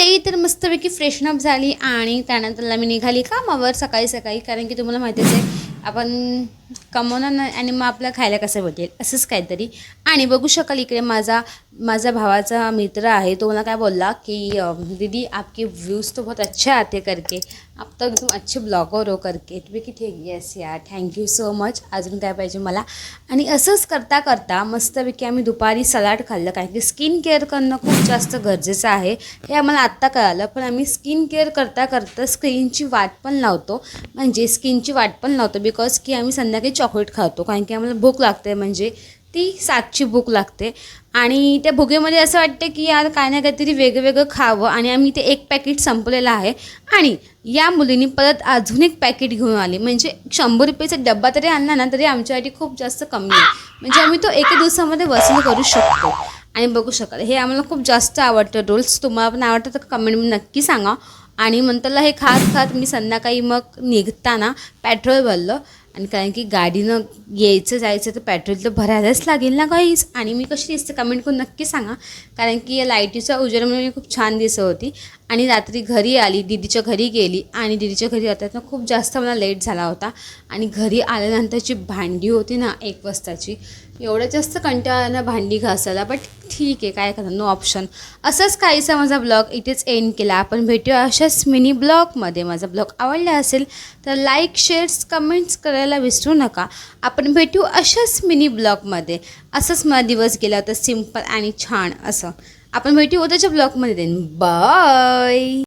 मंडळी तर मस्तपैकी फ्रेशनअप झाली आणि त्यानंतरला मी निघाली कामावर सकाळी सकाळी, कारण की तुम्हाला माहितीच आहे आपण कमवणार नाही आणि मग आपल्याला खायला कसं भेटेल असंच काहीतरी. आणि बघू शकाल इकडे माझा भावाचा मित्र आहे, तो मला काय बोलला की दीदी आपके व्ह्यूज़ तो बहुत अच्छे आते करके, आप तो एकदम अच्छे ब्लॉगर हो करके. तुम्ही किती येस यार, थँक्यू सो मच. अजून काय पाहिजे मला. आणि असंच करता करता मस्तपैकी आम्ही दुपारी सलाड खाल्लं, कारण की स्किन केअर करणं खूप जास्त गरजेचं आहे हे आम्हाला आत्ता कळालं. पण आम्ही स्किन केअर करता करता स्किनची वाट पण लावतो, म्हणजे स्किनची वाट पण लावतो बिकॉज की आम्ही संध्याकाळी चॉकलेट खातो, कारण की आम्हाला भूक लागते, म्हणजे ती 7ची भूक लागते. आणि त्या भुकेमध्ये असं वाटतं की यार काय ना काहीतरी वेगळं खावं, आणि आम्ही ते एक पॅकेट संपलेलं आहे. आणि या मुलीने परत अजून एक पॅकेट घेऊन आली, म्हणजे 100 रुपयेचा डब्बा तरी आणला ना तरी आमच्यासाठी खूप जास्त कमी आहे, म्हणजे आम्ही तो एका दिवसामध्ये वसूल करू शकतो. आणि बघू शकाल हे आम्हाला खूप जास्त आवडतं रोल्स. तुम्हाला पण आवडतं तर कमेंटमध्ये नक्की सांगा. आणि नंतरला हे खात खात मी संध्याकाळी मग निघताना पेट्रोल भरलं, आणि कारण की गाडीनं यायचं जायचं तर पेट्रोल तर भरायलाच लागेल ना गाईज. आणि मी कशी दिसते कमेंट करून नक्की सांगा, कारण की या लाईटीचा उजेडामुळे मी खूप छान दिसत होती. आणि रात्री घरी आली, दीदीच्या घरी गेली, आणि दीदीच्या घरी येताना खूप जास्त मला लेट झाला होता. आणि घरी आल्यानंतरची भांडी होती ना 1 वाजताची, एवढं जास्त कंटाळा ना भांडी घासायला, बट ठीक आहे काय करणार, नो ऑप्शन. असंच काहीसा माझा ब्लॉग इथेच एंड केला. आपण भेटूया अशाच मिनी ब्लॉगमध्ये. माझा ब्लॉग आवडला असेल तर लाईक शेअर्स कमेंट्स करायला विसरू नका. आपण भेटू अशाच मिनी ब्लॉगमध्ये. असंच मला दिवस गेला होता सिम्पल आणि छान असं. आपण भेटू उद्याच्या ब्लॉगमध्ये. बाय.